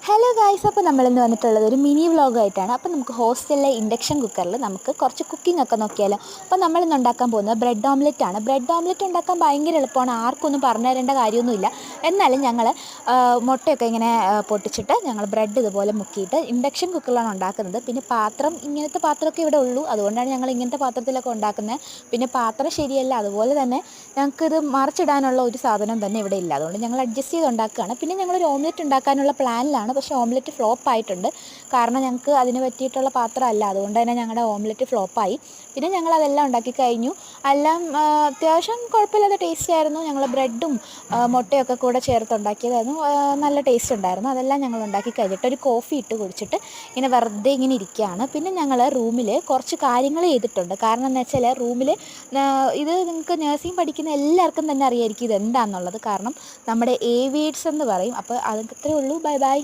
Hello guys, അപ്പോൾ നമ്മളിന്ന് വന്നിട്ടുള്ളത് ഒരു മിനി വ്ളോഗായിട്ടാണ്. അപ്പോൾ നമുക്ക് ഹോസ്റ്റലിലെ ഇൻഡക്ഷൻ കുക്കറിൽ നമുക്ക് കുറച്ച് കുക്കിംഗ് ഒക്കെ നോക്കിയാലോ. അപ്പോൾ നമ്മളിന്ന് ഉണ്ടാക്കാൻ പോകുന്നത് ബ്രെഡ് ഓംലെറ്റ് ആണ്. ബ്രെഡ് ഓംലെറ്റ് ഉണ്ടാക്കാൻ ഭയങ്കര എളുപ്പമാണ്, ആർക്കൊന്നും പറഞ്ഞു തരേണ്ട കാര്യമൊന്നുമില്ല. എന്നാലും ഞങ്ങൾ മുട്ടയൊക്കെ ഇങ്ങനെ പൊട്ടിച്ചിട്ട് ഞങ്ങൾ ബ്രെഡ് ഇതുപോലെ മുക്കിയിട്ട് ഇൻഡക്ഷൻ കുക്കറിലാണ് ഉണ്ടാക്കുന്നത്. പിന്നെ പാത്രം ഇങ്ങനത്തെ പാത്രമൊക്കെ ഇവിടെ ഉള്ളൂ, അതുകൊണ്ടാണ് ഞങ്ങൾ ഇങ്ങനത്തെ പാത്രത്തിലൊക്കെ ഉണ്ടാക്കുന്നത്. പിന്നെ പാത്രം ശരിയല്ല, അതുപോലെ തന്നെ ഞങ്ങൾക്കിത് മറിച്ചിടാനുള്ള ഒരു സാധനം തന്നെ ഇവിടെ ഇല്ല, അതുകൊണ്ട് ഞങ്ങൾ അഡ്ജസ്റ്റ് ചെയ്ത് ഉണ്ടാക്കുകയാണ്. പിന്നെ ഞങ്ങളൊരു ഓംലെറ്റ് ഉണ്ടാക്കാനുള്ള പ്ലാനിലാണ്, പക്ഷേ ഓംലെറ്റ് ഫ്ലോപ്പ് ആയിട്ടുണ്ട്. കാരണം ഞങ്ങൾക്ക് അതിന് പറ്റിയിട്ടുള്ള പാത്രമല്ല, അതുകൊണ്ട് തന്നെ ഞങ്ങളുടെ ഓംലെറ്റ് ഫ്ലോപ്പായി. പിന്നെ ഞങ്ങളതെല്ലാം ഉണ്ടാക്കി കഴിഞ്ഞു. എല്ലാം അത്യാവശ്യം കുഴപ്പമില്ലാത്ത ടേസ്റ്റ് ആയിരുന്നു. ഞങ്ങൾ ബ്രെഡും മുട്ടയൊക്കെ കൂടെ ചേർത്തുണ്ടാക്കിയതായിരുന്നു, നല്ല ടേസ്റ്റ് ഉണ്ടായിരുന്നു. അതെല്ലാം ഞങ്ങൾ ഉണ്ടാക്കി കഴിഞ്ഞിട്ട് ഒരു കോഫി ഇട്ട് കുടിച്ചിട്ട് ഇങ്ങനെ വെറുതെ ഇങ്ങനെ ഇരിക്കുകയാണ്. പിന്നെ ഞങ്ങൾ റൂമിൽ കുറച്ച് കാര്യങ്ങൾ ചെയ്തിട്ടുണ്ട്. കാരണം എന്ന് വെച്ചാൽ റൂമിൽ ഇത് നിങ്ങൾക്ക് നഴ്സിംഗ് പഠിക്കുന്ന എല്ലാവർക്കും തന്നെ അറിയായിരിക്കും ഇതെന്താണെന്നുള്ളത്. കാരണം നമ്മുടെ ഏവിയേറ്റ്സ് എന്ന് പറയും. അപ്പോൾ അത്രയേ ഉള്ളൂ. Bye bye.